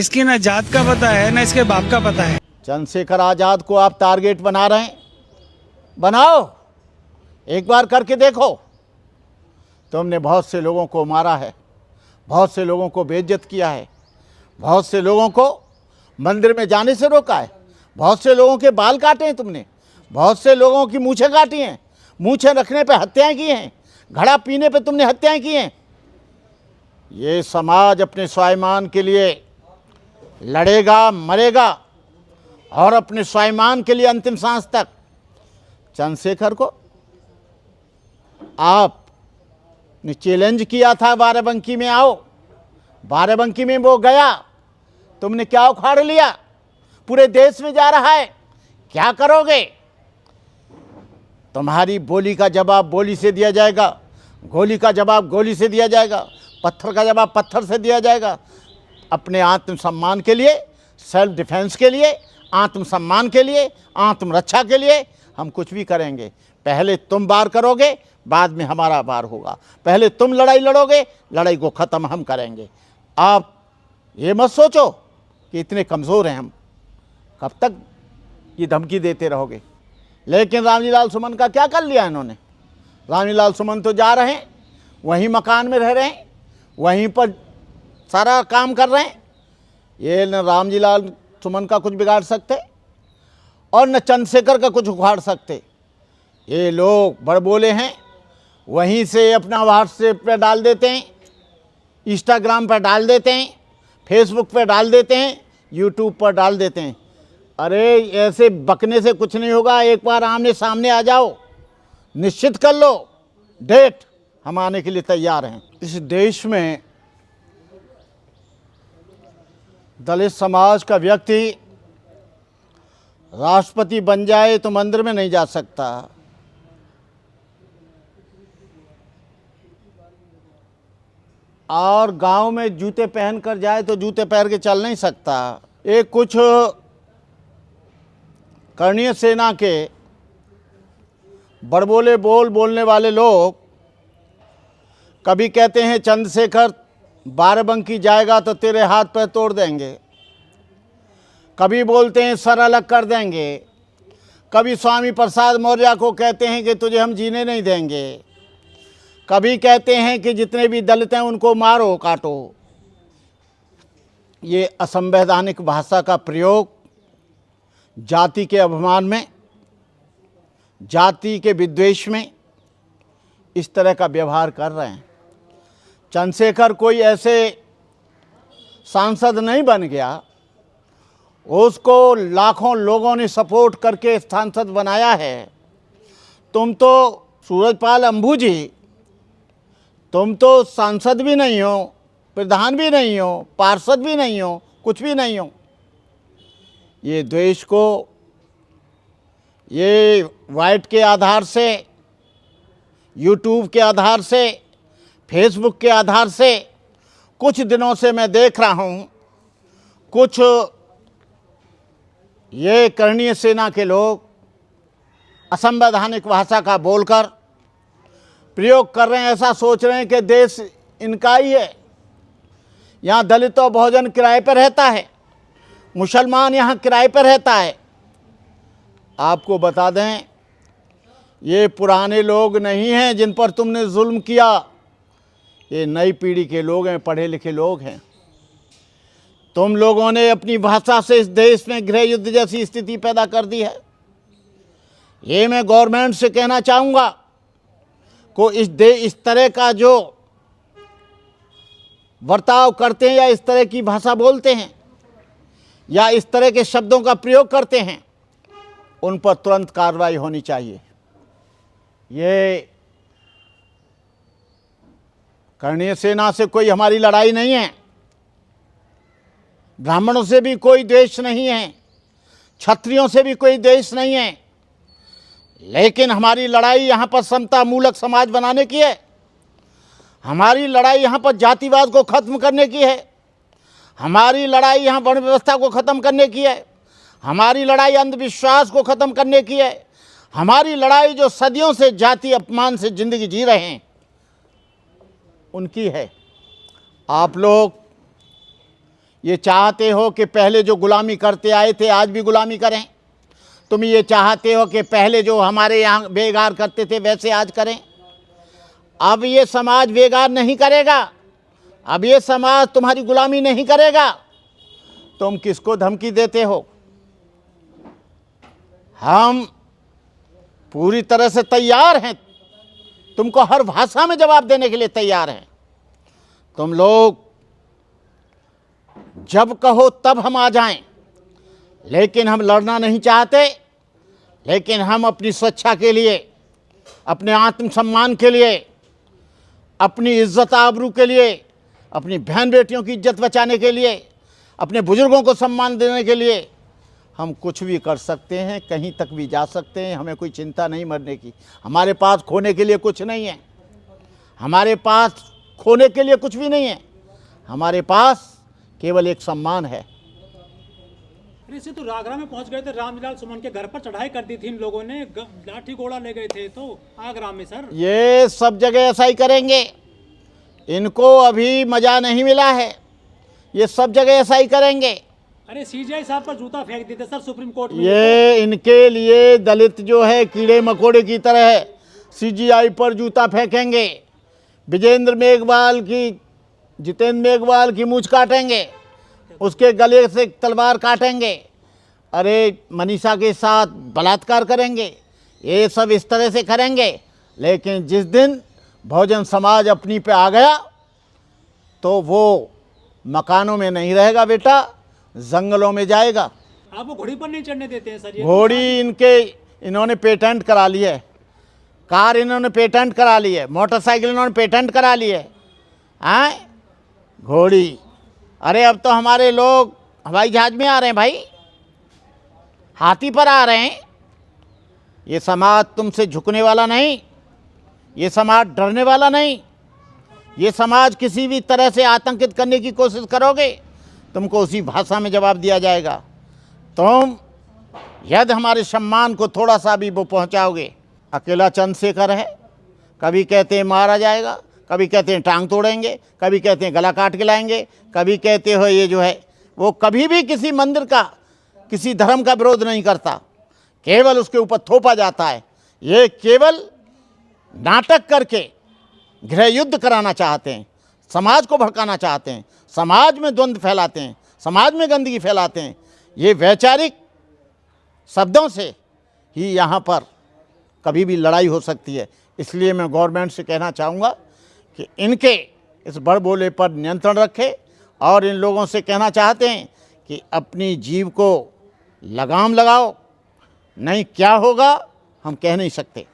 इसकी ना जात का पता है ना इसके बाप का पता है। चंद्रशेखर आज़ाद को आप टारगेट बना रहे हैं, बनाओ, एक बार करके देखो। तुमने बहुत से लोगों को मारा है, बहुत से लोगों को बेइज्जत किया है, बहुत से लोगों को मंदिर में जाने से रोका है, बहुत से लोगों के बाल काटे हैं तुमने, बहुत से लोगों की मूछें काटी हैं, मूछें रखने पे हत्याएं की हैं, घड़ा पीने पे तुमने हत्याएं की हैं। ये समाज अपने स्वाभिमान के लिए लड़ेगा, मरेगा और अपने स्वाभिमान के लिए अंतिम सांस तक। चंद्रशेखर को आपने चैलेंज किया था बाराबंकी में, आओ, बाराबंकी में वो गया, तुमने क्या उखाड़ लिया? पूरे देश में जा रहा है, क्या करोगे? तुम्हारी बोली का जवाब बोली से दिया जाएगा, गोली का जवाब गोली से दिया जाएगा, पत्थर का जवाब पत्थर से दिया जाएगा। अपने आत्मसम्मान के लिए, सेल्फ डिफेंस के लिए, आत्मसम्मान के लिए, आत्मरक्षा के लिए हम कुछ भी करेंगे। पहले तुम वार करोगे, बाद में हमारा वार होगा। पहले तुम लड़ाई लड़ोगे, लड़ाई को ख़त्म हम करेंगे। आप ये मत सोचो कि इतने कमज़ोर हैं हम, कब तक ये धमकी देते रहोगे। लेकिन रामजी लाल सुमन का क्या कर लिया इन्होंने? रामजी लाल सुमन तो जा रहे हैं, वहीं मकान में रह रहे हैं, वहीं पर सारा काम कर रहे हैं। ये न रामजी लाल सुमन का कुछ बिगाड़ सकते और न चंद्रशेखर का कुछ उखाड़ सकते। ये लोग बड़बोले हैं, वहीं से अपना व्हाट्सएप पर डाल देते हैं, इंस्टाग्राम पर डाल देते हैं, फेसबुक पर डाल देते हैं, यूट्यूब पर डाल देते हैं। अरे ऐसे बकने से कुछ नहीं होगा, एक बार आमने सामने आ जाओ, निश्चित कर लो डेट, हम आने के लिए तैयार हैं। इस देश में दलित समाज का व्यक्ति राष्ट्रपति बन जाए तो मंदिर में नहीं जा सकता, और गांव में जूते पहन कर जाए तो जूते पहन के चल नहीं सकता। एक कुछ कर्णीय सेना के बड़बोले बोलने वाले लोग कभी कहते हैं चंद्रशेखर बाराबंकी जाएगा तो तेरे हाथ पैर तोड़ देंगे, कभी बोलते हैं सर अलग कर देंगे, कभी स्वामी प्रसाद मौर्य को कहते हैं कि तुझे हम जीने नहीं देंगे, कभी कहते हैं कि जितने भी दलित हैं उनको मारो काटो। ये असंवैधानिक भाषा का प्रयोग जाति के अपमान में, जाति के विद्वेष में इस तरह का व्यवहार कर रहे हैं। चंद्रशेखर कोई ऐसे सांसद नहीं बन गया, उसको लाखों लोगों ने सपोर्ट करके सांसद बनाया है। तुम तो सूरजपाल अंबू जी, तुम तो सांसद भी नहीं हो, प्रधान भी नहीं हो, पार्षद भी नहीं हो, कुछ भी नहीं हो। ये द्वेष को, ये वाइट के आधार से, यूट्यूब के आधार से, फेसबुक के आधार से कुछ दिनों से मैं देख रहा हूँ, कुछ ये कर्णीय सेना के लोग असंवैधानिक भाषा का बोलकर प्रयोग कर रहे हैं। ऐसा सोच रहे हैं कि देश इनका ही है। यहाँ दलित और बहुजन किराए पर रहता है, मुसलमान यहाँ किराए पर रहता है। आपको बता दें, ये पुराने लोग नहीं हैं जिन पर तुमने जुल्म किया, ये नई पीढ़ी के लोग हैं, पढ़े लिखे लोग हैं। तुम लोगों ने अपनी भाषा से इस देश में गृह युद्ध जैसी स्थिति पैदा कर दी है। ये मैं गवर्नमेंट से कहना चाहूँगा को इस तरह का जो बर्ताव करते हैं या इस तरह की भाषा बोलते हैं या इस तरह के शब्दों का प्रयोग करते हैं, उन पर तुरंत कार्रवाई होनी चाहिए। ये कर्णीय सेना से कोई हमारी लड़ाई नहीं है, ब्राह्मणों से भी कोई द्वेष नहीं है, क्षत्रियों से भी कोई द्वेष नहीं है, लेकिन हमारी लड़ाई यहाँ पर समता मूलक समाज बनाने की है। हमारी लड़ाई यहाँ पर जातिवाद को खत्म करने की है। हमारी लड़ाई यहाँ वर्ण व्यवस्था को ख़त्म करने की है। हमारी लड़ाई अंधविश्वास को ख़त्म करने की है। हमारी लड़ाई जो सदियों से जाति अपमान से ज़िंदगी जी रहे हैं उनकी है। आप लोग ये चाहते हो कि पहले जो गुलामी करते आए थे आज भी गुलामी करें। तुम ये चाहते हो कि पहले जो हमारे यहाँ बेगार करते थे वैसे आज करें। अब ये समाज बेगार नहीं करेगा, अब ये समाज तुम्हारी गुलामी नहीं करेगा। तुम किसको धमकी देते हो? हम पूरी तरह से तैयार हैं, तुमको हर भाषा में जवाब देने के लिए तैयार हैं। तुम लोग जब कहो तब हम आ जाएं, लेकिन हम लड़ना नहीं चाहते। लेकिन हम अपनी स्वेच्छा के लिए, अपने आत्मसम्मान के लिए, अपनी इज्जत आबरू के लिए, अपनी बहन बेटियों की इज्जत बचाने के लिए, अपने बुजुर्गों को सम्मान देने के लिए हम कुछ भी कर सकते हैं, कहीं तक भी जा सकते हैं। हमें कोई चिंता नहीं मरने की। हमारे पास खोने के लिए कुछ नहीं है, हमारे पास खोने के लिए कुछ भी नहीं है। हमारे पास केवल एक सम्मान है। इसे तो आगरा में पहुंच गए थे, रामलाल सुमन के घर पर चढ़ाई कर दी थी इन लोगों ने, लाठी घोड़ा ले गए थे तो आगरा में। सर ये सब जगह ऐसा ही करेंगे, इनको अभी मजा नहीं मिला है, ये सब जगह ऐसा ही करेंगे। अरे सीजीआई साहब पर जूता फेंक देते सर सुप्रीम कोर्ट में। ये इनके लिए दलित जो है कीड़े मकोड़े की तरह है, सीजीआई पर जूता फेंकेंगे, विजेंद्र मेघवाल की, जितेंद्र मेघवाल की मूंछ काटेंगे, उसके गले से तलवार काटेंगे, अरे मनीषा के साथ बलात्कार करेंगे। ये सब इस तरह से करेंगे। लेकिन जिस दिन बहुजन समाज अपनी पे आ गया तो वो मकानों में नहीं रहेगा बेटा, जंगलों में जाएगा। आप वो घोड़ी पर नहीं चढ़ने देते हैं सर? ये घोड़ी इन्होंने पेटेंट करा ली है, कार इन्होंने पेटेंट करा ली है, मोटरसाइकिल इन्होंने पेटेंट करा ली है। हैं घोड़ी? अरे अब तो हमारे लोग हवाई जहाज में आ रहे हैं भाई, हाथी पर आ रहे हैं। ये समाज तुमसे झुकने वाला नहीं, ये समाज डरने वाला नहीं। ये समाज किसी भी तरह से आतंकित करने की कोशिश करोगे, तुमको उसी भाषा में जवाब दिया जाएगा। तुम यदि हमारे सम्मान को थोड़ा सा भी वो पहुंचाओगे, अकेला चंद्रशेखर है, कभी कहते हैं मारा जाएगा, कभी कहते हैं टांग तोड़ेंगे, कभी कहते हैं गला काट के लाएंगे, कभी कहते हो ये जो है वो कभी भी किसी मंदिर का, किसी धर्म का विरोध नहीं करता, केवल उसके ऊपर थोपा जाता है। ये केवल नाटक करके गृह युद्ध कराना चाहते हैं, समाज को भड़काना चाहते हैं, समाज में द्वंद्व फैलाते हैं, समाज में गंदगी फैलाते हैं। ये वैचारिक शब्दों से ही यहाँ पर कभी भी लड़ाई हो सकती है। इसलिए मैं गवर्नमेंट से कहना चाहूँगा कि इनके इस बड़बोले पर नियंत्रण रखे, और इन लोगों से कहना चाहते हैं कि अपनी जीभ को लगाम लगाओ, नहीं क्या होगा हम कह नहीं सकते।